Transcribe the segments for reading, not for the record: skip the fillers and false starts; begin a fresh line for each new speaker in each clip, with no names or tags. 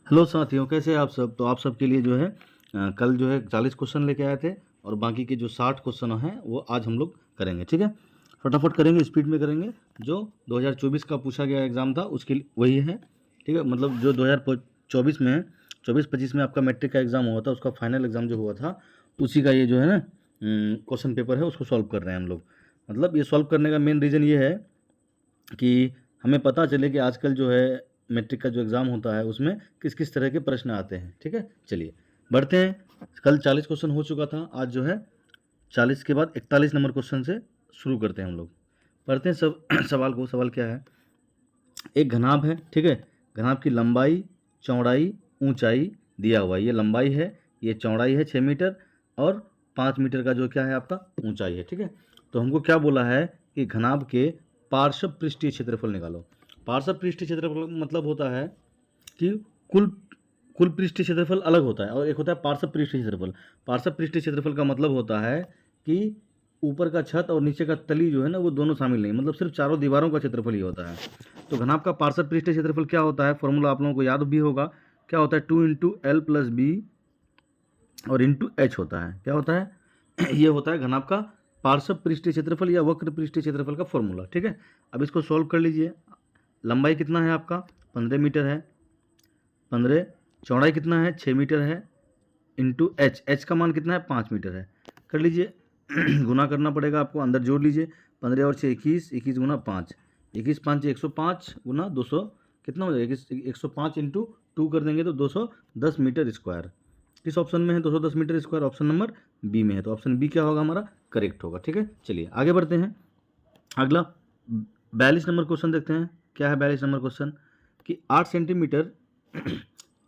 Hello साथियों, कैसे हैं आप सब। तो आप सब के लिए जो है कल जो है 40 क्वेश्चन लेके आए थे और बाकी के जो 60 क्वेश्चन हैं वो आज हम लोग करेंगे। ठीक है, फटाफट करेंगे, स्पीड में करेंगे। जो 2024 का पूछा गया एग्ज़ाम था उसके वही है। ठीक है, मतलब जो 2024 में 24-25 में आपका मैट्रिक का एग्ज़ाम हुआ था, उसका फाइनल एग्ज़ाम जो हुआ था उसी का ये जो है ना क्वेश्चन पेपर है, उसको सॉल्व कर रहे हैं हम लोग। मतलब ये सॉल्व करने का मेन रीज़न ये है कि हमें पता चले कि आजकल जो है मैट्रिक का जो एग्ज़ाम होता है उसमें किस किस तरह के प्रश्न आते हैं। ठीक है, चलिए बढ़ते हैं। कल 40 क्वेश्चन हो चुका था, आज जो है 40 के बाद 41 नंबर क्वेश्चन से शुरू करते हैं हम लोग। पढ़ते हैं सब सवाल को। सवाल क्या है, एक घनाभ है। ठीक है, घनाभ की लंबाई, चौड़ाई, ऊंचाई दिया हुआ है। ये लंबाई है, ये चौड़ाई है 6 मीटर और 5 मीटर का जो क्या है आपका ऊंचाई है। ठीक है, तो हमको क्या बोला है कि घनाभ के पार्श्व पृष्ठीय क्षेत्रफल निकालो। पार्श्व पृष्ठीय क्षेत्रफल मतलब होता है कि कुल कुल पृष्ठीय क्षेत्रफल अलग होता है और एक होता है पार्श्व पृष्ठीय क्षेत्रफल। पार्श्व पृष्ठीय क्षेत्रफल का मतलब होता है कि ऊपर का छत और नीचे का तली जो है ना वो दोनों शामिल नहीं, मतलब सिर्फ चारों दीवारों का क्षेत्रफल ही होता है। तो घनाभ का पार्श्व पृष्ठीय क्षेत्रफल क्या होता है, फॉर्मूला आप लोगों को याद भी होगा। क्या होता है, 2 × L + B और × H होता है। क्या होता है ये होता है घनाभ का पार्श्व पृष्ठीय क्षेत्रफल या वक्र पृष्ठीय क्षेत्रफल का फॉर्मूला। ठीक है, अब इसको सॉल्व कर लीजिए। लंबाई कितना है आपका 15 मीटर है, 15। चौड़ाई कितना है 6 मीटर है, इंटू एच का मान कितना है 5 मीटर है। कर लीजिए गुना करना पड़ेगा आपको, अंदर जोड़ लीजिए। 15 और 6 21, 21 गुना 5, 21 5 105 गुना 200 कितना हो जाएगा 105 इंटू 2 कर देंगे तो 210 मीटर स्क्वायर। किस ऑप्शन में है 210 metre square, option number B में है। तो ऑप्शन बी क्या होगा हमारा, करेक्ट होगा। ठीक है, चलिए आगे बढ़ते हैं। अगला 42 नंबर क्वेश्चन देखते हैं। क्या है 42 नंबर क्वेश्चन कि 8 सेंटीमीटर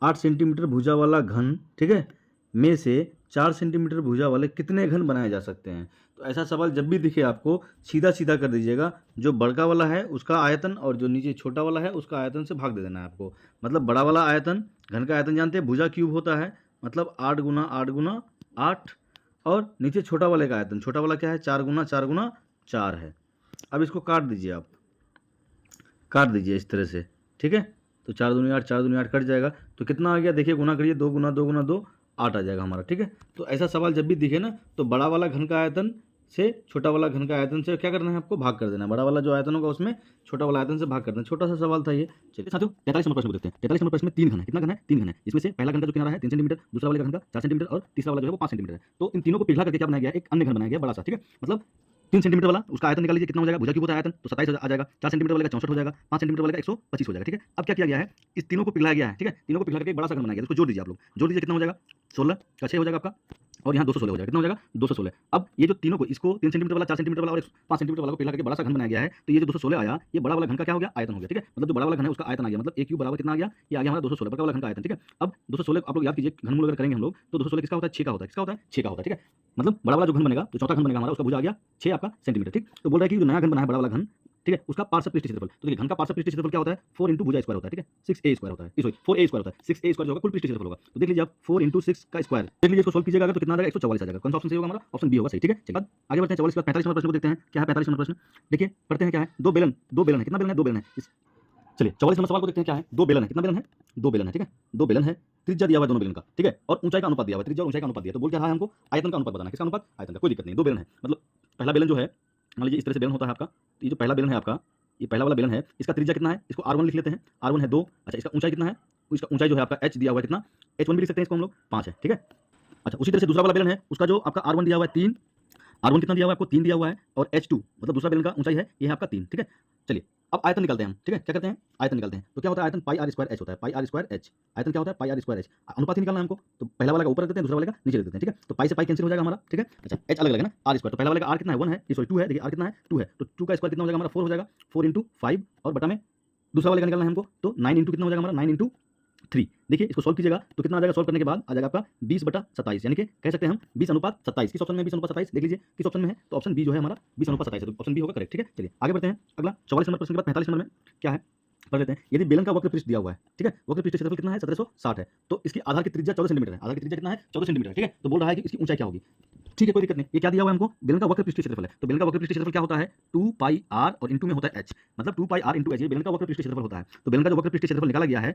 8 सेंटीमीटर भुजा वाला घन, ठीक है, में से 4 सेंटीमीटर भुजा वाले कितने घन बनाए जा सकते हैं। तो ऐसा सवाल जब भी दिखे आपको सीधा सीधा कर दीजिएगा। जो बड़का वाला है उसका आयतन और जो नीचे छोटा वाला है उसका आयतन से भाग दे देना है आपको। मतलब बड़ा वाला आयतन, घन का आयतन जानते हैं, भुजा क्यूब होता है, मतलब 8 गुना 8 गुना 8। और नीचे छोटा वाले का आयतन, छोटा वाला क्या है 4 गुना 4 गुना 4 है। अब इसको काट दीजिए, आप काट दीजिए इस तरह से। ठीक है, तो 4 दूनी 8, 4 दूनी 8 कट जाएगा। तो कितना आ गया देखिए, गुना करिए, 2 गुना 2 गुना 2 8 आ जाएगा हमारा। ठीक है, तो ऐसा सवाल जब भी दिखे ना तो बड़ा वाला घन का आयतन से छोटा वाला घन का आयतन से क्या करना है आपको, भाग कर देना है। बड़ा वाला जो आयतन होगा उसमें छोटा वाला आयतन से भाग कर देना। छोटा सा सवाल था ये। चलिए साथियों 43 नंबर प्रश्न को देखते हैं। 43 नंबर प्रश्न में 3 घन है। कितना घन है, 3 घन है। इसमें से पहला घन का जो किनारा है 3 सेंटीमीटर, दूसरा वाले घन का 4 सेंटीमीटर और तीसरा वाला जो है वो 5 सेंटीमीटर है। तो इन तीनों को पिघला करके क्या बनाया गया, एक अन्य घन बनाया गया बड़ा सा। ठीक है, मतलब 3 सेंटीमीटर वाला उसका आयतन निकाल लीजिए, कितना हो जाएगा, भुजा क्यूब होता है आयतन तो 27 आ जाएगा। 4 सेंटीमीटर वाले का 64 हो जाएगा, 5 सेंटीमीटर वाले का 125 हो जाएगा। ठीक है, अब क्या किया गया है, इस तीनों को पिघलाया गया है। ठीक है, तीनों को पिघला करके एक बड़ा सा घन बनाया गया। इसको जोड़ दीजिए आप लोग, जोड़ दीजिए, कितना हो जाएगा 16 का 6 हो जाएगा आपका, और यहाँ 216 हो जाएगा। कितना हो जाएगा 216। अब ये जो तीनों को, इसको 3 सेंटीमीटर वाला, 4 सेंटीमीटर वाला और 5 सेंटीमीटर वाला को पिघला करके बड़ा सा घन बनाया गया है। तो ये जो 216 आया, ये बड़ा वाला घन का क्या हो गया, आयतन हो गया। ठीक है, मतलब जो बड़ा वाला घन है उसका आयतन आ गया, मतलब a क्यूब बराबर कितना आ गया, ये आ गया हमारा 216 बड़ा वाला घन का आयतन। ठीक है, अब 216 आप लोग याद कीजिए, घनमूल अगर करेंगे हम लोग तो 216 किसका होता है, 6 का होता है। किसका होता है, 6 का होता है। ठीक है, मतलब बड़ा वाला जो घन बनेगा, जो चौथा घन बनेगा हमारा, उसका भुजा आ गया 6 आपका सेंटीमीटर। ठीक, तो बोल रहा है कि जो नया घन बना है बड़ा वाला घन, ठीक है, उसका पार्श्व पृष्ठीय क्षेत्रफल। तो देखिए घन का पार्श्व पृष्ठीय क्षेत्रफल क्या होता है, 4 × भुजा स्क्वायर होता है। ठीक है, 6a स्क्वायर होता है, सॉरी 4a स्क्वायर होता है। 6a स्क्वायर जो होगा कुल पृष्ठीय क्षेत्रफल होगा। तो देख लीजिए आप 4 × 6 का स्क्वायर, देख लीजिए इसको सोल्व कीजिएगा तो कितना आ जाएगा 144 आ जाएगा। कौन सा ऑप्शन सही होगा हमारा, ऑप्शन बी होगा सही। ठीक है, चलिए आगे बढ़ते हैं। 44 के बाद 45 नंबर प्रश्न को देखते हैं। क्या है 45 नंबर प्रश्न, देखिए पढ़ते हैं। क्या है, दो बेलन है। कितना बेलन है, 2 बेलन है। चलिए 44 नंबर सवाल को देखते हैं। क्या है, 2 बेलन है। कितना बेलन है, 2 बेलन है। ठीक है, 2 बेलन है, त्रिज्या दिया हुआ है दोनों बेलन का। ठीक है, और ऊंचाई का अनुपात दिया हुआ है, त्रिज्या और ऊंचाई का अनुपात दिया है। तो बोल क्या रहा है हमको, आयतन का अनुपात बताना है। किसका अनुपात, आयतन का। कोई दिक्कत नहीं, 2 बेलन है। मतलब पहला बेलन जो है, मान लीजिए इस तरह से बेलन होता है आपका। तो ये जो पहला बेलन है आपका, ये पहला वाला बेलन है, इसका त्रिज्या कितना है, इसको r1 लिख लेते हैं। r1 है 2। अच्छा, इसका ऊंचाई कितना है, इसका ऊंचाई जो है आपका h दिया हुआ है, कितना h1 भी लिख सकते हैं इसको हम लोग, 5 है। ठीक है, अच्छा उसी तरह से दूसरा वाला बेलन है, उसका जो आपका r1 दिया हुआ है 3, r1 कितना दिया हुआ है आपको, 3 दिया हुआ है, और h2 मतलब दूसरा बेलन का ऊंचाई है, ये है आपका 3। ठीक है, चलिए अब आयतन निकालते हैं हम। ठीक है, क्या करते हैं, आयतन निकालते हैं। तो क्या होता है, आयतन पाई r स्क्वायर h होता है, पाई r स्क्वायर h। आयतन क्या होता है, पाई r स्क्वायर h। अनुपात ही निकालना है हमको, तो पहला वाला का ऊपर रख देते हैं, दूसरा वाले का नीचे रख देते हैं। ठीक है, तो पाई से पाई कैंसिल हो जाएगा हमारा। ठीक है, अच्छा h अलग अलग है ना, r स्क्वायर, तो पहला वाले का r कितना है 1 है, सॉरी 2 है। देखिए r कितना है 2 है, तो 2 का स्क्वायर कितना हो जाएगा हमारा 4 हो जाएगा, 4 × 5 और बटा में दूसरा वाले का निकालना है हमको, तो 9 × कितना हो जाएगा हमारा 9 × 3। देखिए इसको सोल्व कीजिएगा तो कितना आ जाएगा, सोल्व करने के बाद आ जाएगा आपका 20/27, यानी कि कह सकते हैं हम 20:27। किस ऑप्शन में 20/27 देख लीजिए, किस ऑप्शन में है, तो ऑप्शन बी जो है हमारा 20/27 है, तो ऑप्शन बी होगा करेक्ट। ठीक है, चलिए आगे बढ़ते हैं। अगला 44 नंबर प्रश्न के बाद 45 नंबर में क्या है, पढ़ लेते हैं। यदि बेलन का वक्र पृष्ठ दिया हुआ है, ठीक है, वक्र पृष्ठ क्षेत्रफल कितना है 1760 है, तो इसकी आधार की त्रिज्या 14 सेंटीमीटर है। आधार की त्रिज्या कितना है 14 सेंटीमीटर। ठीक है, तो बोल रहा है कि इसकी ऊंचाई क्या होगी। ठीक है, कोई दिक्कत नहीं, ये क्या दिया हुआ है हमको, बेलन का वक्र पृष्ठीय क्षेत्रफल है। तो बेलन का वक्र पृष्ठीय क्षेत्रफल क्या होता है, 2πr और इंटू में होता है h, मतलब 2πr × h, ये बेलन का वक्र पृष्ठीय क्षेत्रफल होता है। तो बेलन का जो वक्र पृष्ठीय क्षेत्रफल निकाला गया है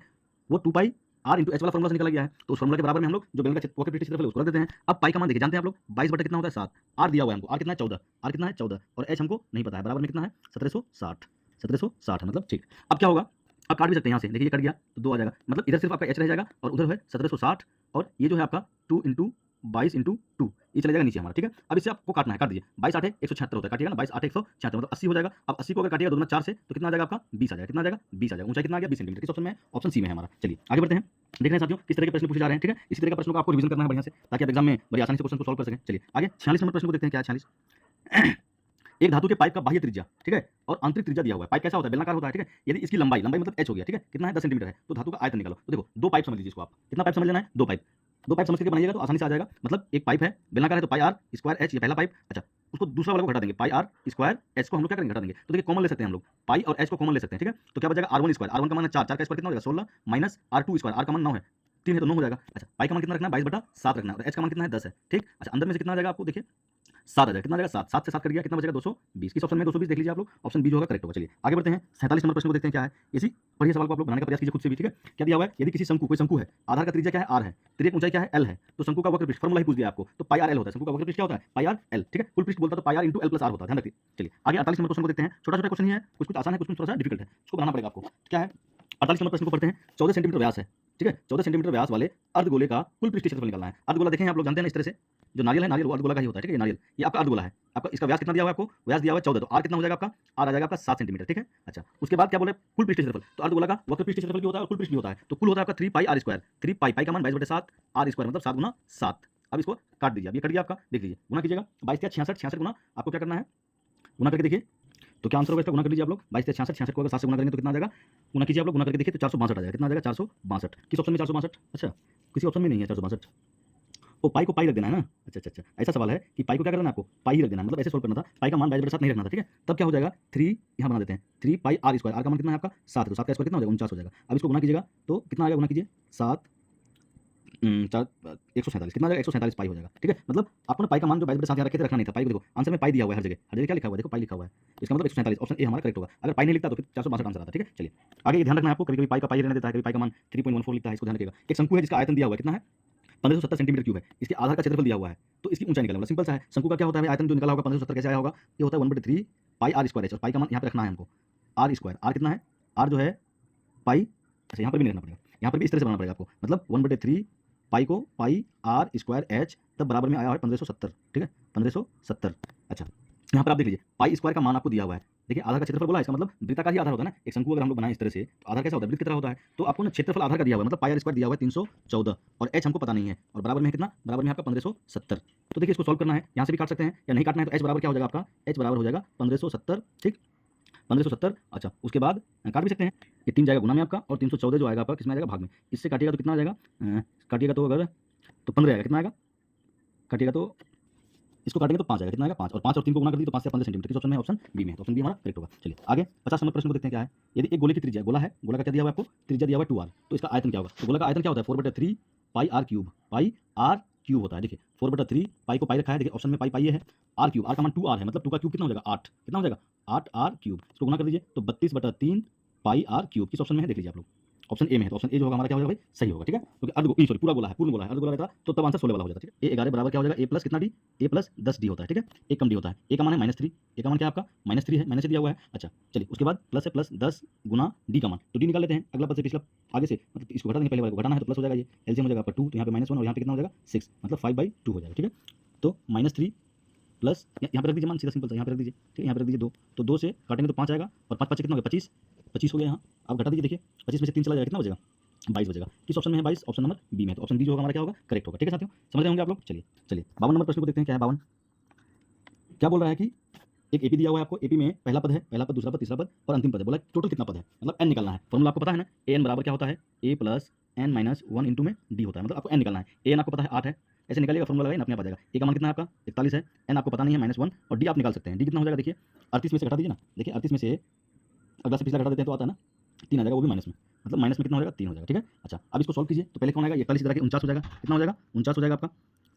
वो 2π आर इंटू एच वाला फॉर्मुला से निकला गया है, तो उस फॉर्मुला के बराबर में हम लोग जो बेलन का वक्र पृष्ठ क्षेत्रफल है उसको रख देते हैं। अब पाई का मान देखिए, जानते हैं आप लोग 22 बटा कितना होता है 7, आर दिया हुआ है हमको, आर कितना है 14, आर कितना है 14 और एच हमको नहीं पता है, बराबर में कितना है 1760 है, मतलब ठीक। अब क्या होगा, अब काट भी सकते हैं यहाँ से, देखिए ये कट गया तो 2 आ जाएगा, मतलब इधर सिर्फ आपका एच रह जाएगा और उधर है 1760 और ये जो है आपका 2 इंटू 22 इंटू 2 ये चले जाएगा नीचे हमारा, ठीक है। अब इससे आपको काटना है, काट दीजिए, 22 8 176 होता है, काटिएगा ना 22 8 176 मतलब 80 हो जाएगा। अब 80 को अगर काटिएगा 2 गुना 4 से तो कितना आ जाएगा आपका 20 आ जाएगा, कितना आ जाएगा 20 आ जाएगा। ऊंचाई कितना आ गया 20 सेंटीमीटर, किस ऑप्शन में है, ऑप्शन सी में है हमारा। चलिए आगे बढ़ते हैं, देख रहे हैं साथियों किस तरह के प्रश्न पूछे जा रहे हैं, ठीक है। इसी तरह के प्रश्नों को आपको रिवीजन करना है बढ़िया से, ताकि आप एग्जाम में बड़ी आसानी से क्वेश्चन को सॉल्व कर सकें। चलिए आगे 46 नंबर प्रश्न को देखते हैं, क्या है 46। एक धातु के पाइप का बाह्य त्रिज्या, ठीक है, और आंतरिक त्रिज्या दिया हुआ है। पाइप कैसा होता है, बेलनाकार होता है, ठीक है। यदि इसकी लंबाई मतलब h हो गया, ठीक है, कितना है 10 सेंटीमीटर है, तो धातु का आयतन निकालो। तो देखो 2 पाइप समझ लीजिए इसको आप, कितना पाइप समझ लेना है, 2 पाइप, 2 पाइप समझ के बनाइएगा तो आसानी से आ जाएगा। मतलब एक पाइप है बेलनाकार है तो पाई आर स्क्वायर एच, ये पहला पाइप। अच्छा, उसको दूसरा वाला को घटा देंगे, पाई आर स्क्वायर एच को हम लोग क्या करेंगे, घटा देंगे। तो देखिए कॉमन ले सकते हैं हम लोग, पाई और एच को कॉमन ले सकते हैं, ठीक है। तो क्या बचेगा r1 स्क्वायर, r1 का मान है 4, 4 का स्क्वायर कितना हो जाएगा 16 माइनस r2 स्क्वायर, r का मान 9 है, 3 है तो 9 हो जाएगा। अच्छा, पाई का मान कितना रखना है 22 बटा 7 रखना है और एच का मान कितना है 10 है, ठीक। अच्छा, अंदर में से कितना आ जाएगा आपको देखिए 7 आ जाएगा, कितना आ जाएगा 7, 7 से 7 कट गया, कितना बचेगा 220। किस ऑप्शन में 220 देख लीजिए आप लोग, ऑप्शन बी जो होगा करेक्ट होगा। चलिए आगे बढ़ते हैं, 47 नंबर प्रश्न को देखते हैं, क्या है इसी पढ़िए सवाल को आप लोग बनाने का प्रयास कीजिए खुद से भी, ठीक है। क्या दिया हुआ है, यदि किसी शंकु, कोई शंकु है, आधार का त्रिज्या क्या है r है, त्रिज्या की ऊंचाई क्या है l है, तो शंकु का वक्र पृष्ठ फॉर्मूला ही पूछ दिया आपको, तो पाई आर एल होता है। शंकु का वक्र पृष्ठ क्या होता है, पाई आर एल, ठीक है। कुल पृष्ठ बोलता है तो pi r into l plus r होता है, ध्यान रखिए। चलिए आगे 48 नंबर क्वेश्चन को देखते हैं, छोटा छोटा क्वेश्चन ही है, कुछ कुछ आसान है, कुछ कुछ थोड़ा सा डिफिकल्ट है, इसको बनाना पड़ेगा आपको। क्या है 48 नंबर प्रश्न को पढ़ते हैं। 14 सेंटीमीटर व्यास है, ठीक है, 14 सेंटीमीटर व्यास वाले अर्धगोले का कुल पृष्ठ क्षेत्रफल निकालना है। अर्धगोला देखें आप लोग जानते हैं ना, इस तरह से जो नारियल है, नारियल वो अर्धगोला का ही होता है, ठीक है। ये नारियल, ये आपका अर्धगोला है, आपका इसका व्यास कितना दिया हुआ है आपको, व्यास दिया हुआ है 14, तो आर कितना हो जाएगा आपका, आर आ जाएगा आपका 7 सेंटीमीटर, ठीक है। अच्छा, उसके बाद क्या बोले, कुल पृष्ठ क्षेत्रफल, तो अर्धगोला का वक्र पृष्ठ क्षेत्रफल भी होता है और कुल पृष्ठ भी होता है, तो कुल होता है आपका 3 पाई आर स्क्वायर, 3 पाई, पाई का मान 22/7 आर स्क्वायर मतलब 7 गुना 7। अब इसको काट दीजिए, अब ये कट गया आपका, देख लीजिए गुना कीजिएगा, 22 या 66, 66 गुना आपको क्या करना है, गुना करके देखिए तो क्या आंसर होगा इसका, गुना कर लीजिए आप लोग, 22 से 66, 66 को अगर 7 से गुना करेंगे तो कितना आ जाएगा, गुना कीजिए आप लोग, गुना करके देखिए तो 462 आ जाएगा, कितना आ जाएगा 462। किस ऑप्शन में 462, अच्छा किसी ऑप्शन में नहीं है 462, वो पाई को पाई रख देना है ना। अच्छा अच्छा अच्छा, ऐसा सवाल है कि पाई को क्या करना है आपको, पाई ही रख देना है, मतलब ऐसे सोल्व करना था, पाई का मान 22/7 नहीं रखना था, ठीक है। तब क्या हो जाएगा 3 यहाँ बना देते हैं, 3 पाई आर स्क्वायर, आर का मान कितना है आपका 7 है, तो 7 का स्क्वायर कितना हो जाएगा 49 हो जाएगा। अब इसको गुना कीजिएगा तो कितना आ जाएगा, गुना कीजिए 7 4 147, कितना आ जाएगा 147 पाई हो जाएगा, ठीक है। मतलब आपको ना पाई का मान जो 22/7 यहाँ रखे थे रखना नहीं था, पाई को देखो आंसर में पाई दिया हुआ है, हर जगह क्या लिखा हुआ है, देखो पाई लिखा हुआ है, तो इसका मतलब 147, ऑप्शन ए हमारा करेक्ट होगा। अगर पाई नहीं लिखता तो फिर 462 आंसर आता, ठीक है। चलिए आगे ये ध्यान रखना है आपको, कभी कभी पाई का पाई रहने देता है, कभी पाई का मान 3.14 लिखता है, इसको ध्यान रखिएगा। एक शंकु है जिसका आयतन दिया हुआ है, कितना है 1570 सेंटीमीटर क्यूब है, इसके आधार का क्षेत्रफल दिया हुआ है, तो इसकी ऊंचाई निकालना, सिंपल सा है। शंकु का क्या होता है आयतन जो निकाला होगा 1570 कैसे आया होगा, ये होता है 1/3 पाई आर स्क्वायर एच, और पाई का मान यहाँ पे रखना है हमको आर स्क्वायर, आर कितना है, आर जो है पाई, अच्छा यहाँ पर भी नहीं रखना पड़ेगा, यहाँ पर भी इस तरह से बनाना पड़ेगा आपको, मतलब 1/3 पाई को पाई आर स्क्वायर एच, तब बराबर में आया है 1570, ठीक है 1570। अच्छा, यहाँ पर आप देख लीजिए पाई स्क्वायर का मान आपको दिया हुआ है, देखिए आधार का क्षेत्रफल बोला है, इसका मतलब वृत्ताकार ही आधार होता है ना। एक शंकु अगर हम लोग बनाएं इस तरह से तो आधार कैसा होता है, वृत्त की तरह होता है, तो आपको ना क्षेत्रफल आधार का दिया हुआ है, मतलब पाई आर स्क्वायर दिया हुआ है 314 और एच हमको पता नहीं है, और बराबर में है कितना, बराबर में आपका 1570। तो देखिए इसको सॉल्व करना है, यहाँ से भी काट सकते हैं या नहीं काटना है, तो एच बराबर क्या हो जाएगा आपका, एच बराबर हो जाएगा 1570, ठीक 1570। अच्छा, उसके बाद काट भी सकते हैं, ये 3 जाएगा गुना में आपका, और 314 जो आएगा आपका किसमें आ जाएगा, भाग में। इससे काटिएगा तो कितना आ जाएगा, काटिएगा तो अगर तो 15 आएगा, कितना आएगा, काटिएगा तो इसको काटेंगे तो 5 आएगा, कितना आएगा 5, और 5 और 3 को गुना कर दिए तो 5 से 15 सेंटीमीटर, किस ऑप्शन में, ऑप्शन बी में, तो ऑप्शन बी हमारा करेक्ट होगा। चलिए आगे 50 नंबर प्रश्न को देखते हैं, क्या है। यदि एक गोले की त्रिज्या, गोला है, गोला का क्या दिया हुआ है आपको, त्रिज्या दिया हुआ है 2r, तो इसका आयतन क्या होगा, तो गोला का आयतन क्या होता है 4/3 pi r cube, pi r cube होता है। देखिए 4/3 पाई को पाई रखा है, देखिए ऑप्शन में पाई पाई है, आर क्यूब, आर का मान 2r है, मतलब 2 का क्यूब कितना हो जाएगा 8, कितना हो जाएगा 8r क्यूब, इसको गुना कर दीजिए तो 32/3 पाई आर क्यूब, किस ऑप्शन में है देख लीजिए आप लोग, ऑप्शन ए में है, तो ऑप्शन ए जो होगा हमारा क्या हो जाएगा भाई, सही होगा, ठीक है, क्योंकि अर्ध सॉरी पूरा गोला है, पूर्ण गोला है, अर्ध गोला रहता तो तब आंसर 16 वाला हो जाता, ठीक है। ए 11 बराबर क्या हो जाएगा, ए प्लस कितना डी, ए प्लस 10 डी होता है, ठीक है, एक कम डी होता है, ए का मान है -3, ए का मान क्या है आपका -3 है, माइनस दिया हुआ है। अच्छा चलिए, उसके बाद प्लस है, प्लस 10 गुना डी का मान, तो डी निकाल लेते हैं, अगला पद से पिछला आगे से, मतलब इसको घटा देंगे, पहले वाले को घटाना है तो प्लस हो जाएगा, ये एलसीएम हो जाएगा आपका 2, तो यहाँ पे -1 और यहाँ पे कितना हो जाएगा 6, मतलब 5/2 हो जाएगा, ठीक है। तो -3 प्लस यहाँ पे रख दीजिए मान, सीधा सिंपल सा यहाँ पे रख दीजिए, ठीक है, यहाँ पे रख दीजिए 2, तो 2 से काटेंगे तो 5 आएगा, और 5 5 कितना हो गया 25, 25 हो गया यहाँ। अब घटा दीजिए, देखिए 25 में से 3 चला जाएगा, कितना हो जाएगा 22 बचेगा, किस ऑप्शन में है 22, ऑप्शन नंबर बी में, तो ऑप्शन बी जो होगा हमारा क्या होगा, करेक्ट होगा, ठीक है साथियों, समझ रहे होंगे आप लोग। चलिए 52 नंबर प्रश्न को देखते हैं, क्या है 52, क्या बोल रहा है कि एक एपी दिया हुआ है आपको, एपी में पहला पद है, पहला पद, दूसरा पद, तीसरा पद और अंतिम पद है, बोला टोटल कितना पद है, मतलब एन निकालना है। फॉर्मूला आपको पता है ना, ए एन बराबर क्या होता है, ए प्लस एन माइनस 1 इंटू में डी होता है, मतलब आपको एन निकालना है। ए एन आपको पता है 8 है, ऐसे निकालिएगा, फॉर्मूला लगाइए, अपने आप आ जाएगा। ए का मान कितना है आपका 41 है, एन आपको पता नहीं है -1, और डी आप निकाल सकते हैं, डी कितना हो जाएगा, देखिए 38 में से घटा दीजिए ना, देखिए 38 में से अगला से पिछला घटा देते हैं तो आता है ना 3 आ जाएगा, वो भी माइनस में, मतलब माइनस में कितना हो जाएगा 3 हो जाएगा, ठीक है। अच्छा अब इसको सॉल्व कीजिए, तो पहले कौन आएगा 41 इधर आके 49 हो जाएगा, कितना हो जाएगा 49 हो जाएगा आपका,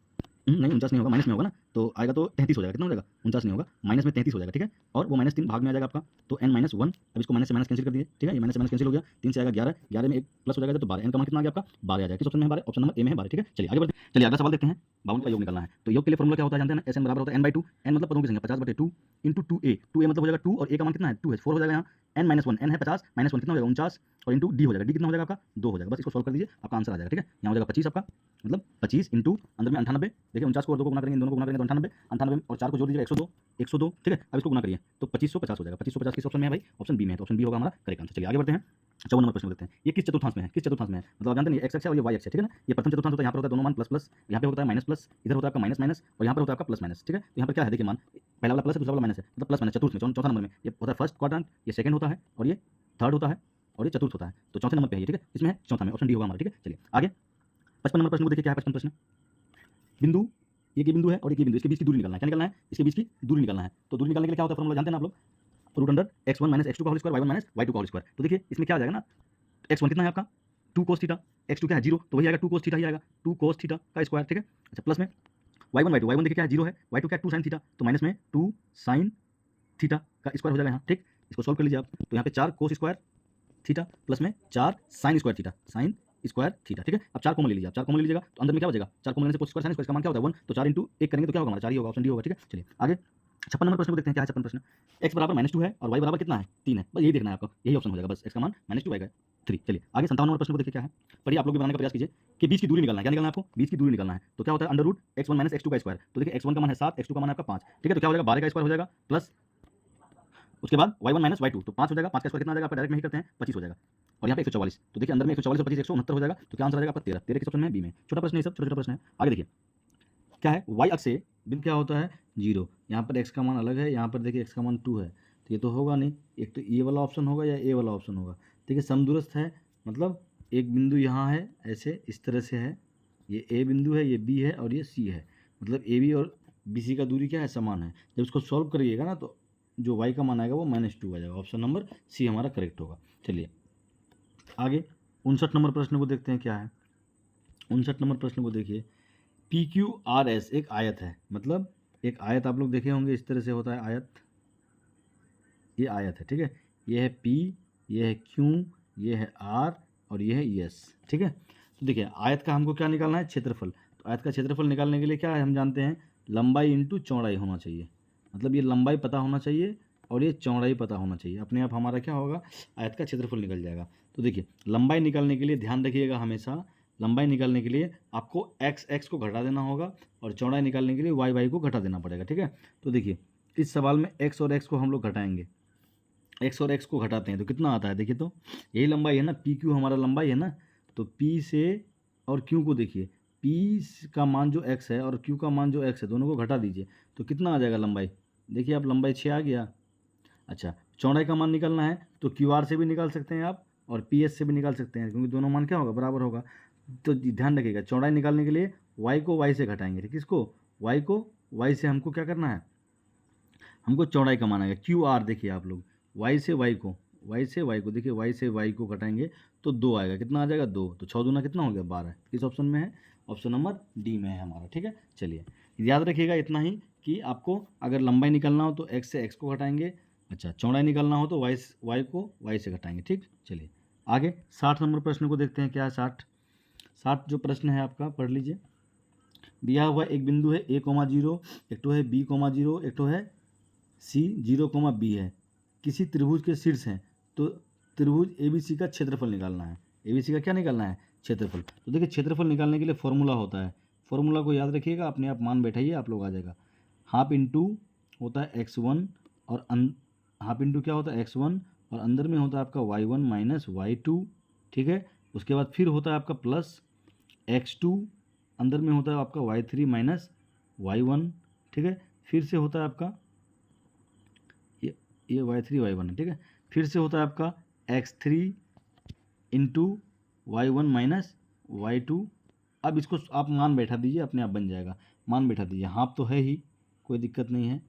नहीं 49 नहीं होगा, माइनस में होगा ना, तो आएगा तो 33 हो जाएगा। कितना हो जाएगा? 49 नहीं होगा, माइनस में 33 हो जाएगा, ठीक है। और वो -3 भाग में आ जाएगा आपका, तो n-1। अब इसको माइनस से माइनस कैंसिल कर दिए, ठीक है। ये माइनस से माइनस कैंसिल हो गया, 3 से आएगा 11, 11 में 1 प्लस हो जाएगा तो 12, n का मान कितना आ गया आपका? 12 आ जाएगा। किस ऑप्शन में है 12? ऑप्शन नंबर ए में है 12, ठीक है। चलिए आगे बढ़ते हैं। चलिए अगला सवाल देखते हैं। 52 का योग निकालना है। तो योग के लिए फॉर्मूला क्या होता है जानते हैं ना, Sn बराबर होता है n/2। n मतलब पदों की संख्या 50/2 इंटू 2a। 2a मतलब हो जाएगा 2 और a का मान कितना है? 2 है, 4 हो जाएगा यहाँ। n-1, n है 50, -1 कितना हो जाएगा? 49 और इंटू d हो जाएगा। d कितना हो जाएगा आपका? 2 हो जाएगा। बस इसको सॉल्व कर दीजिए, आपका आंसर आ जाएगा, ठीक है। यहाँ हो जाएगा 25 आपका, मतलब 25 इंटू अंदर में 98। देखिए 49 को और 2 को गुना करेंगे, इन दोनों को गुना करेंगे तो 98, 98 और 4 को जोड़ दीजिएगा 102, 102, ठीक है। अब इसको गुना करिए तो 2550 हो जाएगा। 2550 किस ऑप्शन में है भाई? ऑप्शन बी में है, तो ऑप्शन बी होगा हमारा करेक्ट आंसर। चलिए आगे बढ़ते हैं। 54 नंबर प्रश्न को देखते हैं। ये किस चतुर्थांश में है? किस चतुर्थांश में है? मतलब आप जानते हैं ये x एक्स है और ये y एक्स है, ठीक है ना। ये प्रथम चतुर्थांश होता है, यहाँ पर होता है दोनों मान प्लस प्लस, यहाँ पे होता है माइनस प्लस, इधर होता है आपका माइनस माइनस और यहाँ पर होता है आपका प्लस माइनस, ठीक है। तो यहाँ पर क्या है देखिए मान, पहला वाला प्लस है, दूसरा वाला माइनस है, मतलब प्लस माइनस चतुर्थ में, चौथा नंबर में ये होता है फर्स्ट क्वाड्रेंट, ये सेकंड होता है और ये थर्ड होता है और ये चतुर्थ होता है। तो चौथे नंबर पे है ये, ठीक है। इसमें है चौथा में, ऑप्शन डी होगा हमारा, ठीक है। चलिए आगे 55 नंबर प्रश्न को देखिए, क्या है 55 प्रश्न। बिंदु, एक ये बिंदु है और एक ये बिंदु, इसके बीच की दूरी निकालना है। क्या निकालना है? इसके बीच की दूरी निकालना है। तो दूरी निकालने के लिए क्या होता है फॉर्मूला जानते हैं ना आप लोग, रूट अंडर x1 - x2 का होल स्क्वायर, y1 - y2 का होल स्क्वायर। तो देखिए इसमें क्या आ जाएगा ना, x1 कितना है आपका? 2 cos थीटा, x2 क्या है? 0, तो वही आएगा 2 cos थीटा ही आएगा, 2 cos थीटा का स्क्वायर, ठीक है। अच्छा प्लस में y1 y2, y1 देखिए क्या है? 0 है, y2 क्या है? 2 sin थीटा, तो माइनस में 2 sin थीटा का स्क्वायर हो जाएगा यहाँ, ठीक। इसको सॉल्व कर लीजिए आप, तो यहाँ पे 4 cos स्क्वायर थीटा प्लस में 4 sin square theta, sin square theta, ठीक है। अब 4 कॉमन ले लीजिए आप, 4 कॉमन ले लीजिएगा तो अंदर में क्या बचेगा? 4 कॉमन लेने से cos स्क्वायर sin स्क्वायर का मान क्या होता है? 1, तो 4 इंटू 1 करेंगे तो क्या होगा हमारा? 4 ही होगा, ऑप्शन डी होगा, ठीक है। चलिए आगे 56 नंबर प्रश्न को देखते हैं। क्या है 56 प्रश्न। x बराबर -2 है और y बराबर कितना है? 3 है, बस यही देखना है आपको, यही ऑप्शन हो जाएगा बस, x का मान -2 आएगा 3। चलिए आगे 57 नंबर प्रश्न को देखिए क्या है। पढ़िए, आप लोग भी बनाने का प्रयास कीजिए कि बीच की दूरी निकालना है। क्या निकालना है आपको? बीच की दूरी निकालना है। तो क्या होता है? अंडर रूट x1 - x2 का स्क्वायर। तो देखिए x1 का मान है 7, x2 का मान है आपका 5, ठीक है। तो क्या हो जाएगा? 12 का स्क्वायर हो जाएगा प्लस उसके बाद y1 - y2, तो 5 हो जाएगा। 5 का स्क्वायर कितना आ जाएगा आपका? डायरेक्ट में ही करते हैं, 25 हो जाएगा। और यहाँ पे 144, तो देखिए अंदर में 144 और 25 169 हो जाएगा। तो क्या आंसर आ जाएगा आपका? 13। 13 किस ऑप्शन में है? बी में। छोटा प्रश्न है, सब छोटा छोटा प्रश्न है। आगे देखिए क्या है, y अक्ष से बिंदु क्या होता है? 0। यहाँ पर x का मान अलग है, यहाँ पर देखिए x का मान 2 है, तो ये तो होगा नहीं। एक तो ये वाला ऑप्शन होगा या ए वाला ऑप्शन होगा। देखिए समदूरस्थ है, मतलब एक बिंदु यहाँ है, ऐसे इस तरह से है, ये ए बिंदु है, ये बी है और ये सी है, मतलब ए बी और बी सी का दूरी क्या है? समान है। जब इसको सॉल्व करिएगा ना तो जो y का मान आएगा वो -2 आ जाएगा। ऑप्शन नंबर सी हमारा करेक्ट होगा। चलिए आगे 59 नंबर प्रश्न को देखते हैं। क्या है 59 नंबर प्रश्न को देखिए। PQRS एक आयत है, मतलब एक आयत आप लोग देखे होंगे, इस तरह से होता है आयत, ये आयत है, ठीक है। ये है P, ये है Q, ये है R और ये है S, ठीक है। तो देखिए आयत का हमको क्या निकालना है? क्षेत्रफल। तो आयत का क्षेत्रफल निकालने के लिए क्या है, हम जानते हैं लंबाई इंटू चौड़ाई होना चाहिए, मतलब ये लंबाई पता होना चाहिए और ये चौड़ाई पता होना चाहिए, अपने आप हमारा क्या होगा? आयत का क्षेत्रफल निकल जाएगा। तो देखिए लंबाई निकालने के लिए ध्यान रखिएगा, हमेशा लंबाई निकालने के लिए आपको x को घटा देना होगा और चौड़ाई निकालने के लिए y को घटा देना पड़ेगा, ठीक है। तो देखिए इस सवाल में x और x को हम लोग घटाएंगे, x और x को घटाते हैं तो कितना आता है? देखिए तो यही लंबाई है ना, PQ हमारा लंबाई है ना, तो P से और Q को देखिए, P का मान जो x है और Q का मान जो x है, दोनों को घटा दीजिए तो कितना आ जाएगा लंबाई? देखिए आप लंबाई 6 आ गया। अच्छा चौड़ाई का मान निकालना है तो QR से भी निकाल सकते हैं आप और PS से भी निकाल सकते हैं, क्योंकि दोनों मान क्या होगा? बराबर होगा। तो ध्यान रखिएगा, चौड़ाई निकालने के लिए y को y से घटाएंगे, ठीक। किसको? y को y से हमको क्या करना है? हमको चौड़ाई का मान आएगा QR। देखिए आप लोग y से y को देखिए, y से y को घटाएंगे तो 2 आएगा। कितना आ जाएगा? 2। तो 6 दूना कितना हो गया? 12। किस ऑप्शन में है? ऑप्शन नंबर डी में है हमारा, ठीक है। चलिए याद रखिएगा इतना ही कि आपको अगर लंबाई निकालना हो तो x से x को घटाएंगे, अच्छा चौड़ाई निकालना हो तो y को y से घटाएंगे, ठीक। चलिए आगे 60 नंबर प्रश्न को देखते हैं। क्या है 60 जो प्रश्न है आपका, पढ़ लीजिए। दिया हुआ एक बिंदु है a, 0, एक तो है b, 0, एक तो है C, 0, b है, किसी त्रिभुज के शीर्ष हैं, तो त्रिभुज ABC का क्षेत्रफल निकालना है। ABC का क्या निकालना है? क्षेत्रफल। तो देखिए क्षेत्रफल निकालने के लिए फॉर्मूला होता है, फॉर्मूला को याद रखिएगा, अपने आप मान बैठाइए, आप लोग आ जाएगा। हाफ इंटू होता है x1 और हाफ इंटू क्या होता है? x1 और अंदर में होता है आपका y1 माइनस y2, ठीक है। उसके बाद फिर होता है आपका प्लस x2, अंदर में होता है आपका y3 माइनस y1, ठीक है। फिर से होता है आपका ये y3 y1 है, ठीक है। फिर से होता है आपका x3 into y1 minus y2। अब इसको आप मान बैठा दीजिए, अपने आप बन जाएगा। मान बैठा दीजिए, हाफ तो है ही, कोई दिक्कत नहीं है।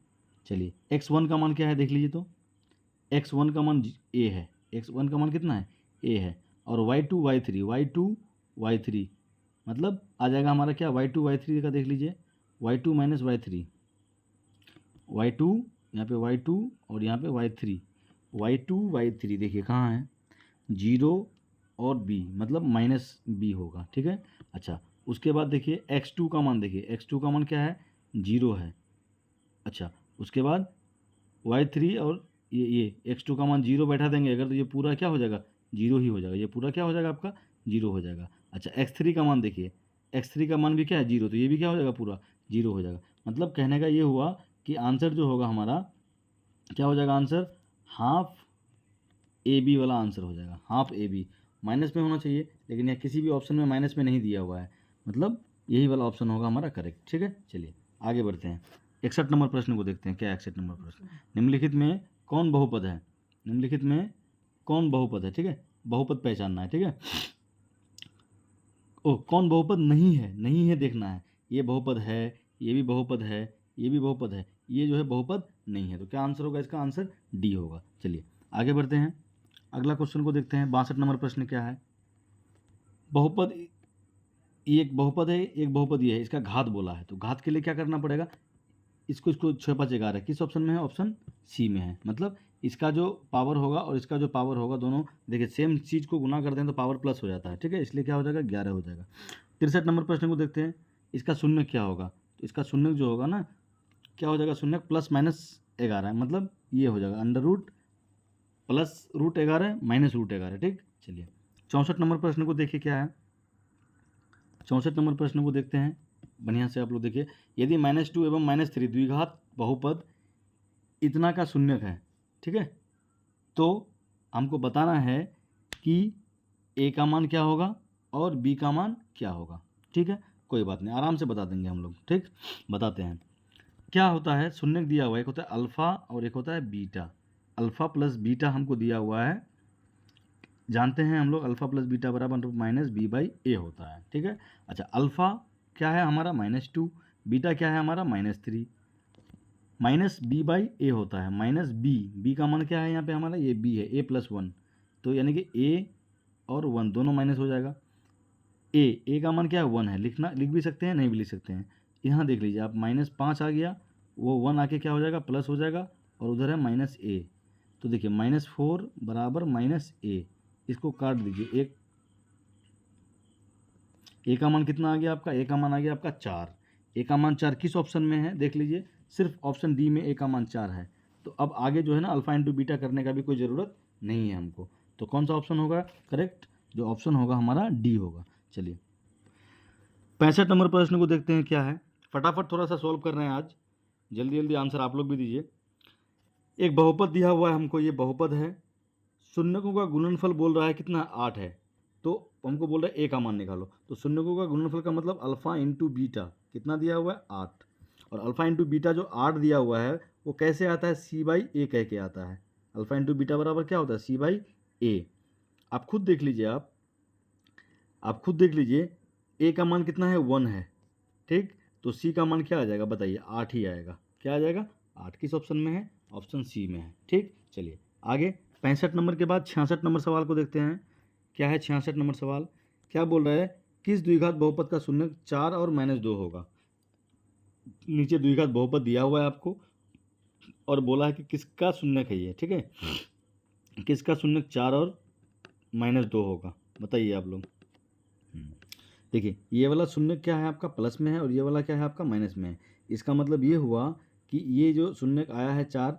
चलिए x1 का मान क्या है देख लीजिए, तो x1 का मान a है, x1 का मान कितना है? a है। और y2 y3 मतलब आ जाएगा हमारा क्या? y2 y3 का देख लीजिए, y2 माइनस y3, y2 यहाँ पे y2 और यहाँ पे y3, y2 y3 देखिए कहाँ है, 0 और b मतलब माइनस b होगा, ठीक है। अच्छा उसके बाद देखिए x2 का मान, देखिए x2 का मान क्या है, 0 है। अच्छा उसके बाद y3 और ये x2 का मान 0 बैठा देंगे अगर, तो ये पूरा क्या हो जाएगा, 0 ही हो जाएगा, ये पूरा क्या हो जाएगा आपका, 0 हो जाएगा। अच्छा x3 का मान देखिए, x3 का मान भी क्या है, 0, तो ये भी क्या हो जाएगा, पूरा 0 हो जाएगा। मतलब कहने का ये हुआ कि आंसर जो होगा हमारा क्या हो जाएगा, आंसर हाफ ए बी वाला आंसर हो जाएगा, हाफ ए बी। माइनस में होना चाहिए लेकिन यहाँ किसी भी ऑप्शन में माइनस में नहीं दिया हुआ है, मतलब यही वाला ऑप्शन होगा हमारा करेक्ट, ठीक है। चलिए आगे बढ़ते हैं, 61 नंबर प्रश्न को देखते हैं। क्या 61 नंबर प्रश्न, निम्नलिखित में कौन बहुपद है, निम्नलिखित में कौन बहुपद है, ठीक है, बहुपद पहचानना है, ठीक है। ओ कौन बहुपद नहीं है, नहीं है देखना है, ये बहुपद है, ये भी बहुपद है, ये भी बहुपद है, ये जो है बहुपद नहीं है, तो क्या आंसर होगा, इसका आंसर डी होगा। चलिए आगे बढ़ते हैं, अगला क्वेश्चन को देखते हैं। 62 नंबर प्रश्न क्या है, बहुपद, ये एक बहुपद है, एक बहुपद ये है, इसका घात बोला है, तो घात के लिए क्या करना पड़ेगा, इसको 6×5 11 किस ऑप्शन में है, ऑप्शन सी में है। मतलब इसका जो पावर होगा और इसका जो पावर होगा दोनों देखिए सेम चीज़ को गुना करते हैं तो पावर प्लस हो जाता है, ठीक है, इसलिए क्या हो जाएगा, 11 हो जाएगा। 63 नंबर प्रश्न को देखते हैं, इसका शून्य क्या होगा, तो इसका शून्य जो होगा ना, क्या हो जाएगा, शून्य +-11 मतलब ये हो जाएगा √ +√11 -√11, ठीक। चलिए 64 नंबर प्रश्न को देखिए क्या है, 64 नंबर प्रश्न को देखते हैं, बढ़िया से आप लोग देखिए, यदि -2 एवं -3 द्विघात बहुपद इतना का शून्यक है, ठीक है, तो हमको बताना है कि ए का मान क्या होगा और बी का मान क्या होगा, ठीक है। कोई बात नहीं, आराम से बता देंगे हम लोग, ठीक। बताते हैं क्या होता है, शून्यक दिया हुआ है, एक होता है अल्फ़ा और एक होता है बीटा, अल्फ़ा प्लस बीटा हमको दिया हुआ है, जानते हैं हम लोग अल्फ़ा प्लस बीटा बराबर -b/a होता है, ठीक है। अच्छा अल्फ़ा क्या है हमारा -2, बीटा क्या है हमारा -3, -b/a होता है, -b का मान क्या है यहाँ पे हमारा, ये b है, a+1, तो यानी कि a और 1 दोनों माइनस हो जाएगा। a का मान क्या है, 1 है, लिख भी सकते हैं, नहीं भी लिख सकते हैं। यहाँ देख लीजिए आप, -5 आ गया, वो 1 आके क्या हो जाएगा, प्लस हो जाएगा, और उधर है -a, तो देखिए -4 बराबर -a, इसको काट दीजिए, एक ए का मान कितना आ गया आपका, ए का मान आ गया आपका 4, ए का मान 4 किस ऑप्शन में है देख लीजिए, सिर्फ ऑप्शन डी में ए का मान 4 है, तो अब आगे जो है ना अल्फा इंटू बीटा करने का भी कोई ज़रूरत नहीं है हमको, तो कौन सा ऑप्शन होगा करेक्ट, जो ऑप्शन होगा हमारा डी होगा। चलिए 65 नंबर प्रश्न को देखते हैं क्या है, फटाफट थोड़ा सा सॉल्व कर रहे हैं आज, जल्दी जल्दी आंसर आप लोग भी दीजिए। एक बहुपद दिया हुआ है हमको, ये बहुपद है, शून्यकों का गुणनफल बोल रहा है कितना, 8 है, तो हमको बोल रहा है ए का मान निकालो, तो शून्यकों का गुणनफल का मतलब अल्फा इंटू बीटा कितना दिया हुआ है, 8, और अल्फा इंटू बीटा जो 8 दिया हुआ है वो कैसे आता है, c/a कह के आता है, अल्फा इंटू बीटा बराबर क्या होता है, c/a। आप खुद देख लीजिए, आप खुद देख लीजिए, ए का मान कितना है, 1 है, ठीक, तो सी का मान क्या आ जाएगा बताइए, 8 ही आएगा, क्या आ जाएगा, 8 किस ऑप्शन में है, ऑप्शन सी में है, ठीक। चलिए आगे 65 नंबर के बाद 66 नंबर सवाल को देखते हैं, क्या है 66 नंबर सवाल, क्या बोल रहा है, किस द्विघात बहुपद का शून्यक 4 और -2 होगा, नीचे द्विघात बहुपद दिया हुआ है आपको और बोला है कि किसका शून्यक है ये, ठीक है, किसका शून्यक 4 और -2 होगा, बताइए आप लोग। देखिए ये वाला शून्यक क्या है आपका, प्लस में है, और ये वाला क्या है आपका, माइनस में है, इसका मतलब ये हुआ कि ये जो शून्यक आया है 4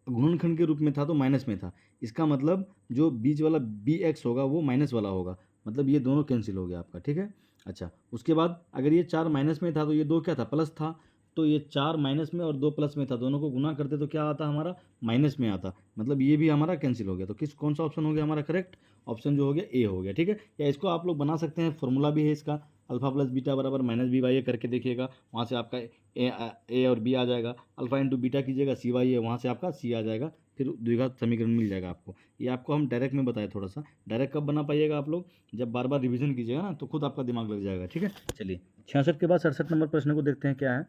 गुणनखंड के रूप में था तो माइनस में था, इसका मतलब जो बीच वाला bx होगा वो माइनस वाला होगा, मतलब ये दोनों कैंसिल हो गया आपका, ठीक है। अच्छा उसके बाद अगर ये 4 माइनस में था तो ये 2 क्या था, प्लस था, तो ये 4 माइनस में और 2 प्लस में था, दोनों को गुना करते तो क्या आता हमारा, माइनस में आता, मतलब ये भी हमारा कैंसिल हो गया, तो कौन सा ऑप्शन हो गया हमारा करेक्ट, ऑप्शन जो हो गया ए हो गया, ठीक है। या इसको आप लोग बना सकते हैं, फॉर्मूला भी है इसका, अल्फा प्लस बीटा बराबर -b/a करके देखिएगा, वहाँ से आपका ए और बी आ जाएगा, अल्फा इंटू बीटा कीजिएगा c/a, वहाँ से आपका सी आ जाएगा, फिर द्विघात समीकरण मिल जाएगा आपको। ये आपको हम डायरेक्ट में बताए, थोड़ा सा डायरेक्ट कब बना पाइएगा आप लोग, जब बार बार रिवीजन कीजिएगा ना, तो खुद आपका दिमाग लग जाएगा, ठीक है। चलिए 66 के बाद 67 नंबर प्रश्न को देखते हैं क्या है,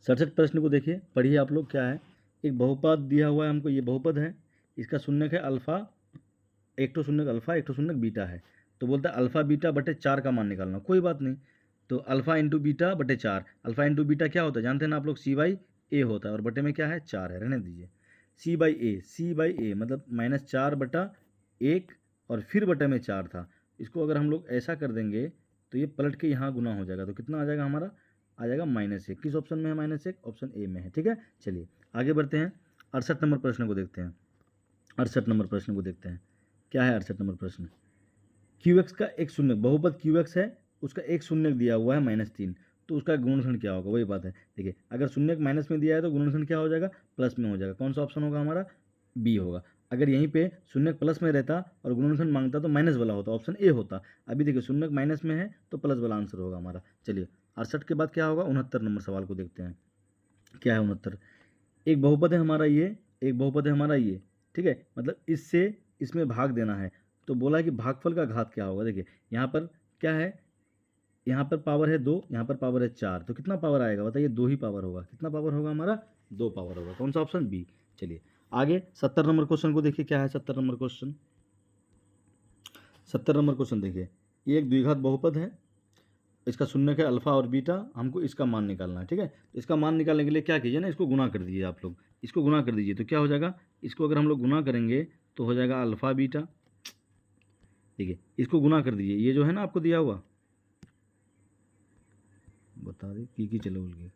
67 प्रश्न को देखिए, पढ़िए आप लोग क्या है, एक बहुपद दिया हुआ है हमको, ये बहुपद है, इसका शून्यक है अल्फा, एक तो शून्यक अल्फा एक तो शून्यक बीटा है, तो बोलता है अल्फा बीटा बटे 4 का मान निकालना, कोई बात नहीं, तो अल्फा इंटू बीटा बटे 4, अल्फा इंटू बीटा क्या होता है जानते हैं ना आप लोग, सी बाई ए होता है, और बटे में क्या है 4 है, रहने दीजिए। सी बाई ए मतलब -4 बटा 1 और फिर बटे में 4 था। इसको अगर हम लोग ऐसा कर देंगे तो ये पलट के यहाँ गुना हो जाएगा, तो कितना आ जाएगा हमारा, आ जाएगा -1। किस ऑप्शन में है -1? ऑप्शन ए में है, ठीक है। चलिए आगे बढ़ते हैं, 68 नंबर प्रश्न को देखते हैं। 68 नंबर प्रश्न को देखते हैं, क्या है 68 नंबर प्रश्न। क्यू एक्स का एक शून्य, बहुपद क्यू एक्स है, उसका एक शून्य दिया हुआ है -3, तो उसका गुणनखंड क्या होगा, वही बात है। देखिए अगर शून्य माइनस में दिया है तो गुणनखंड क्या हो जाएगा, प्लस में हो जाएगा। कौन सा ऑप्शन होगा हमारा, बी होगा। अगर यहीं पे शून्य प्लस में रहता और गुणनखंड मांगता तो माइनस वाला होता, ऑप्शन ए होता। अभी देखिए शून्य माइनस में है तो प्लस वाला आंसर होगा हमारा। चलिए 68 के बाद क्या होगा, 69 नंबर सवाल को देखते हैं, क्या है 69। एक बहुपद है हमारा ये, एक बहुपद है हमारा ये, ठीक है, मतलब इससे इसमें भाग देना है, तो बोला है कि भागफल का घात क्या होगा। देखिए यहाँ पर क्या है, यहाँ पर पावर है 2, यहाँ पर पावर है 4, तो कितना पावर आएगा बताइए, 2 ही पावर होगा। कितना पावर होगा हमारा, 2 पावर होगा। कौन सा ऑप्शन, बी। चलिए आगे 70 नंबर क्वेश्चन को देखिए, क्या है 70 नंबर क्वेश्चन। 70 नंबर क्वेश्चन देखिए, ये एक द्विघात बहुपद है, इसका शून्य है अल्फा और बीटा, हमको इसका मान निकालना है, ठीक है। तो इसका मान निकालने के लिए क्या कीजिए ना, इसको गुना कर दीजिए आप लोग, इसको गुना कर दीजिए, तो क्या हो जाएगा, इसको अगर हम लोग गुना करेंगे तो हो जाएगा अल्फा बीटा। देखिए इसको गुना कर दीजिए, ये जो है ना आपको दिया हुआ, बता दे की चलो बोल के,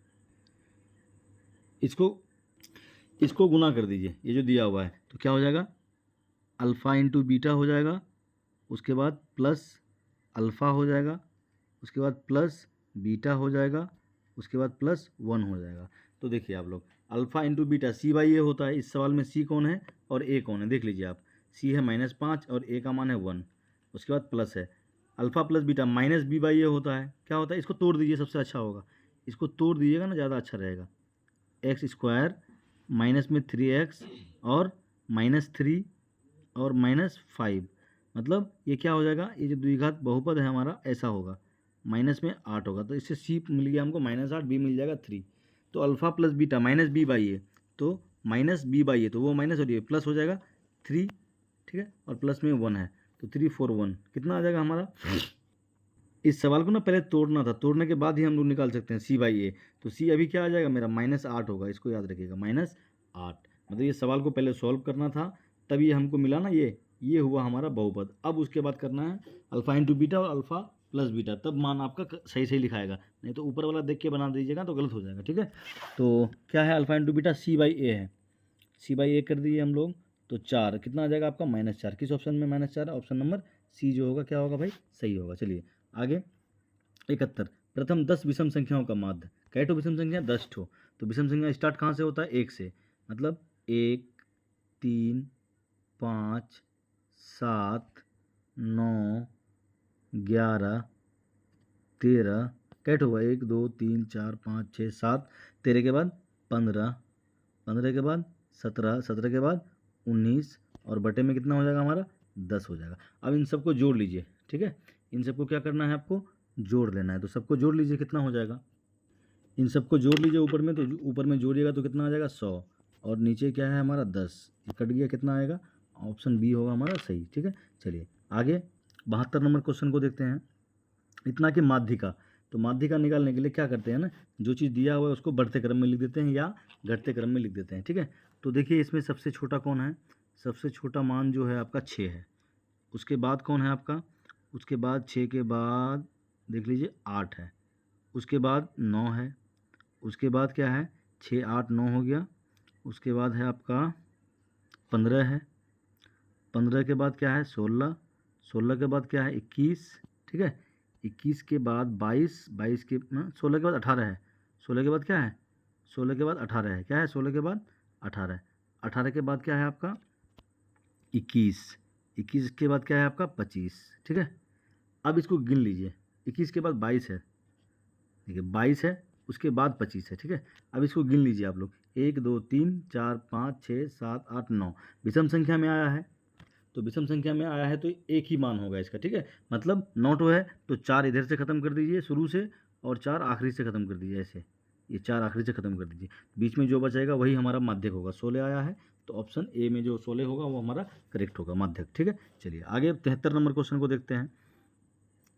इसको गुना कर दीजिए, ये जो दिया हुआ है, तो क्या हो जाएगा, अल्फ़ा इंटू बीटा हो जाएगा, उसके बाद प्लस अल्फ़ा हो जाएगा, उसके बाद प्लस बीटा हो जाएगा, उसके बाद प्लस 1 हो जाएगा। तो देखिए आप लोग, alpha into beta c by a होता है, इस सवाल में सी कौन है और ए कौन है, देख लीजिए आप, सी है -5 और ए का मान है 1, उसके बाद प्लस है alpha plus beta minus b by a होता है, क्या होता है, इसको तोड़ दीजिए, सबसे अच्छा होगा, इसको तोड़ दीजिएगा ना, ज़्यादा अच्छा रहेगा। एक्स स्क्वायर माइनस में 3x और -3 और -5, मतलब ये क्या हो जाएगा, ये जो द्विघात बहुपद है हमारा ऐसा होगा, माइनस में 8 होगा, तो इससे सी मिल गया हमको -8, बी मिल जाएगा 3। तो alpha plus beta minus b by a, तो माइनस बी बाई ए, तो वो माइनस और ये प्लस हो जाएगा 3, ठीक है, और प्लस में 1 है, तो 3 4 1 कितना आ जाएगा हमारा। इस सवाल को ना पहले तोड़ना था, तोड़ने के बाद ही हम लोग निकाल सकते हैं सी बाई ए, तो सी अभी क्या आ जाएगा मेरा -8 होगा, इसको याद रखिएगा -8, मतलब ये सवाल को पहले सॉल्व करना था, तब ये हमको मिला ना, ये हुआ हमारा बहुपद। अब उसके बाद करना है अल्फ़ा इंटू बीटा और अल्फ़ा प्लस बीटा, तब मान आपका सही सही लिखाएगा, नहीं तो ऊपर वाला देख के बना दीजिएगा तो गलत हो जाएगा, ठीक है। तो क्या है alpha into beta, c by a है, सी बाई ए कर दिए हम लोग, तो 4 कितना आ जाएगा आपका -4, किस ऑप्शन में -4 है, ऑप्शन नंबर सी जो होगा क्या होगा भाई, सही होगा। चलिए आगे 71, प्रथम 10 विषम संख्याओं का माध्य, कै ठो विषम संख्या, 10 ठो। तो विषम संख्या स्टार्ट कहाँ से होता है, 1 से, मतलब 1 3 5 7 9 11 13, कै ठो हुआ, 1 2 3 4 5 6 7, 13 के बाद 15, 15 के बाद 17, 17 के बाद 19, और बटे में कितना हो जाएगा हमारा, 10 हो जाएगा। अब इन सबको जोड़ लीजिए, ठीक है, इन सबको क्या करना है आपको, जोड़ लेना है, तो सबको जोड़ लीजिए, कितना हो जाएगा, इन सबको जोड़ लीजिए ऊपर में, तो ऊपर में जोड़िएगा तो कितना आ जाएगा 100, और नीचे क्या है हमारा 10, कट गया, कितना आएगा, ऑप्शन बी होगा हमारा सही, ठीक है। चलिए आगे 72 नंबर क्वेश्चन को देखते हैं, इतना कि माध्यिका, तो माध्यिका निकालने के लिए क्या करते हैं ना, जो चीज़ दिया हुआ है उसको बढ़ते क्रम में लिख देते हैं या घटते क्रम में लिख देते हैं, ठीक है। तो देखिए इसमें सबसे छोटा कौन है, सबसे छोटा मान जो है आपका 6 है, उसके बाद कौन है आपका, उसके बाद 6 के बाद देख लीजिए 8 है, उसके बाद 9 है, उसके बाद क्या है 6 8 9 हो गया, उसके बाद है आपका 15 है, 15 के बाद क्या है 16, 16 के बाद क्या है 21, ठीक है, 21 के बाद 22, 22 के 16 के बाद 18 है, 16 के बाद क्या है 16 के बाद 18 है, क्या है 16 के बाद 18, 18 के बाद क्या है आपका 21, 21 के बाद क्या है आपका 25, ठीक है। अब इसको गिन लीजिए, 21 के बाद 22 है, देखिए 22 है, उसके बाद 25 है, ठीक है। अब इसको गिन लीजिए आप लोग, 1 2 3 4 5 6 7 8 9, विषम संख्या में आया है, तो विषम संख्या में आया है तो एक ही मान होगा इसका, ठीक है, मतलब 9 है तो 4 इधर से ख़त्म कर दीजिए शुरू से, और 4 आखिरी से ख़त्म कर दीजिए, ऐसे ये 4 आखिरी से ख़त्म कर दीजिए, बीच में जो बचेगा वही हमारा माध्यक होगा। 16 आया है तो ऑप्शन ए में जो 16 होगा वो हमारा करेक्ट होगा, माध्यक, ठीक है। चलिए आगे 73 नंबर क्वेश्चन को देखते हैं,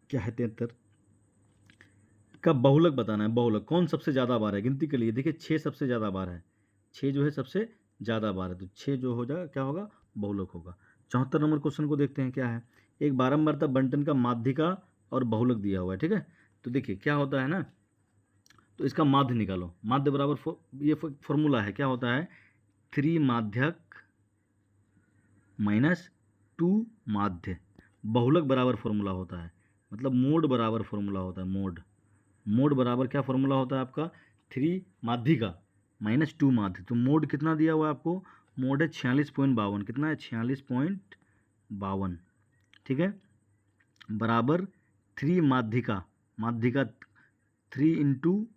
क्या है 73, का बहुलक बताना है। बहुलक कौन सबसे ज़्यादा बार है, गिनती के लिए देखिए 6 सबसे ज़्यादा बार है, 6 जो है सबसे ज़्यादा बार है, तो 6 जो हो जाएगा क्या होगा, बहुलक होगा। 74 नंबर क्वेश्चन को देखते हैं क्या है। एक बारंबारता बंटन का माध्यिका और बहुलक दिया हुआ है, ठीक है। तो देखिए क्या होता है ना, तो इसका माध्य निकालो। माध्य बराबर ये फॉर्मूला है, क्या होता है, 3 माध्यक माइनस 2 माध्य। बहुलक बराबर फॉर्मूला होता है, मतलब मोड बराबर फॉर्मूला होता है। मोड बराबर क्या फॉर्मूला होता है आपका, 3 माध्यिका माइनस 2 माध्य। तो मोड कितना दिया हुआ है आपको, मोड है 46.52, कितना है 46.52, ठीक है, बराबर 3 माध्यिका, माध्यिका 3 इंटू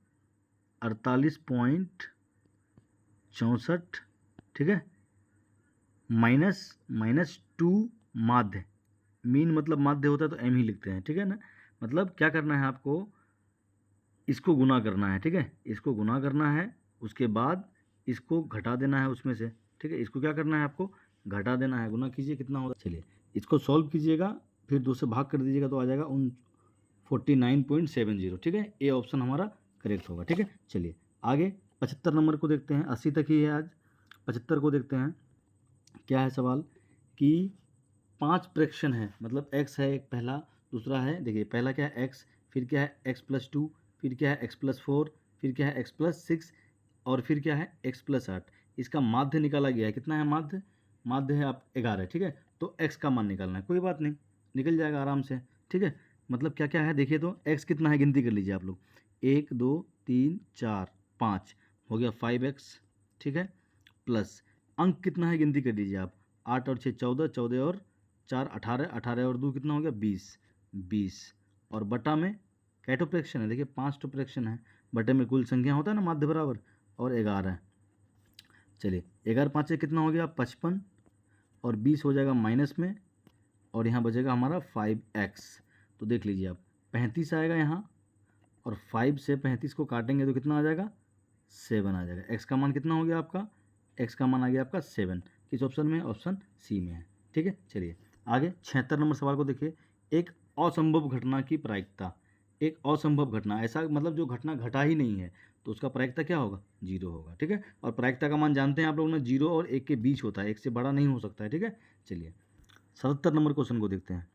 48.64, ठीक है, माइनस 2 माध्य। मीन मतलब माध्य होता है तो एम ही लिखते हैं, ठीक है ना। मतलब क्या करना है आपको, इसको गुना करना है, ठीक है, इसको गुना करना है, उसके बाद इसको घटा देना है उसमें से, ठीक है। इसको क्या करना है आपको, घटा देना है, गुना कीजिए कितना होगा। चलिए इसको सॉल्व कीजिएगा, फिर 2 से भाग कर दीजिएगा तो आ जाएगा 49.70, ठीक है। ए ऑप्शन हमारा करेक्ट होगा, ठीक है। चलिए आगे 75 नंबर को देखते हैं, 80 तक ही है आज। 75 को देखते हैं, क्या है सवाल कि 5 फ्रैक्शन है, मतलब x है एक पहला, दूसरा है, देखिए पहला क्या है x, फिर क्या है x+2, फिर क्या है x+4, फिर क्या है x+6 और फिर क्या है x+8। इसका माध्य निकाला गया है, कितना है माध्य, माध्य है आप 11, ठीक है। तो x का मान निकालना है, कोई बात नहीं, निकल जाएगा आराम से, ठीक है। मतलब क्या क्या है देखिए, तो x कितना है गिनती कर लीजिए आप लोग, 1 2 3 4 5 हो गया 5x, ठीक है, प्लस अंक कितना है गिनती कर लीजिए आप, 8 और 6 14, 14 और 4 18, 18 और 2 कितना हो गया 20, और बटा में कैटो फ्रैक्शन है, देखिए 5 टो फ्रैक्शन है, बटे में कुल संख्या होता है ना माध्य बराबर, और 11। चलिए 11 5 से कितना हो गया 55, और 20 हो जाएगा माइनस में, और यहाँ बचेगा हमारा 5x। तो देख लीजिए आप 35 आएगा यहाँ, और 5 से 35 को काटेंगे तो कितना आ जाएगा 7 आ जाएगा। x का मान कितना हो गया आपका, x का मान आ गया आपका 7। किस ऑप्शन में, ऑप्शन सी में है, ठीक है। चलिए आगे 76 नंबर सवाल को देखिए। एक असंभव घटना की प्रायिकता, एक असंभव घटना, ऐसा मतलब जो घटना घटा ही नहीं है, तो उसका प्रायिकता क्या होगा, 0 होगा, ठीक है। और प्रायिकता का मान जानते हैं आप लोग ने, 0 और 1 के बीच होता है, 1 से बड़ा नहीं हो सकता है, ठीक है। चलिए 77 नंबर क्वेश्चन को देखते हैं।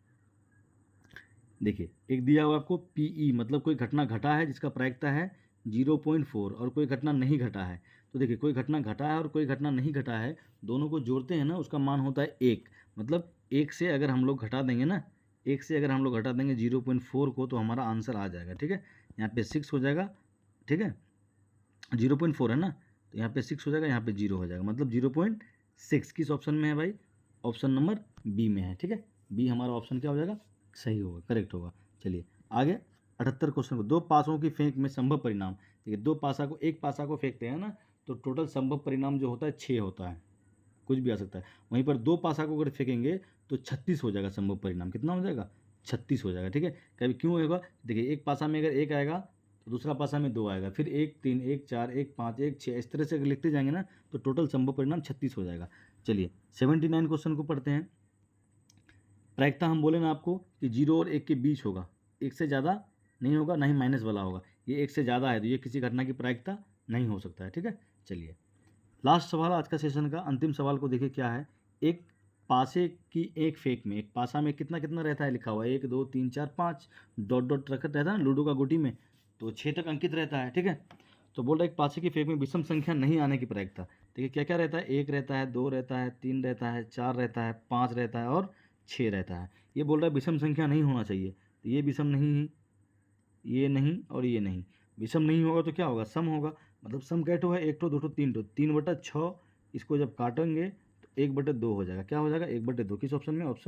देखिए एक दिया हुआ आपको PE, मतलब कोई घटना घटा है जिसका प्रायिकता है 0.4, और कोई घटना नहीं घटा है। तो देखिए कोई घटना घटा है और कोई घटना नहीं घटा है, दोनों को जोड़ते हैं ना, उसका मान होता है 1। मतलब 1 से अगर हम लोग घटा देंगे ना, 1 से अगर हम लोग घटा देंगे 0.4 को, तो हमारा आंसर आ जाएगा, ठीक है। यहाँ पे 6 हो जाएगा, ठीक है, 0.4 है ना, तो यहाँ पे 6 हो जाएगा, यहाँ पे 0 हो जाएगा, मतलब 0.6 किस ऑप्शन में है भाई, ऑप्शन नंबर बी में है, ठीक है। बी हमारा ऑप्शन क्या हो जाएगा, सही होगा, करेक्ट होगा। चलिए आगे 78 क्वेश्चन को, 2 पासों की फेंक में संभव परिणाम, देखिए 2 पासा को, एक पासा को फेंकते हैं ना, तो टोटल संभव परिणाम जो होता है 6 होता है, कुछ भी आ सकता है। वहीं पर 2 पासा को अगर फेंकेंगे तो 36 हो जाएगा संभव परिणाम, कितना हो जाएगा 36 हो जाएगा, ठीक है। कभी क्यों होगा, देखिए एक पासा में अगर 1 आएगा तो दूसरा पासा में 2 आएगा, फिर 1 3 1 4 1 5 1 6, इस तरह से अगर लिखते जाएंगे ना, तो टोटल संभव परिणाम 36 हो जाएगा। चलिए 79 क्वेश्चन को पढ़ते हैं। प्रायिकता हम बोले ना आपको कि 0 और 1 के बीच होगा, 1 से ज़्यादा नहीं होगा, ना ही माइनस वाला होगा, ये 1 से ज़्यादा है तो ये किसी घटना की प्रायिकता नहीं हो सकता है, ठीक है। चलिए लास्ट सवाल आज का सेशन का, अंतिम सवाल को देखिए क्या है। एक पासे की एक फेंक में, एक पासा में कितना कितना रहता है लिखा हुआ है, 1 2 3 4 5 डॉट डॉट रखा रहता है ना लूडो का गोटी में, तो 6 तक अंकित रहता है, ठीक है। तो बोल रहा है एक पासे की फेंक में विषम संख्या नहीं आने की प्रायिकता, देखिए क्या क्या रहता है, 1 रहता है, 2 रहता है, 3 रहता है, 4 रहता है, 5 रहता है और 6 रहता है। ये बोल रहा है विषम संख्या नहीं होना चाहिए, तो ये विषम नहीं, ये नहीं और ये नहीं, विषम नहीं होगा तो क्या होगा, सम होगा। मतलब सम कैटो है, 1 टो 2 टो 3 टो, 3/6, इसको जब काटेंगे तो 1/2 हो जाएगा, क्या हो जाएगा 1/2, किस ऑप्शन में, ऑप्शन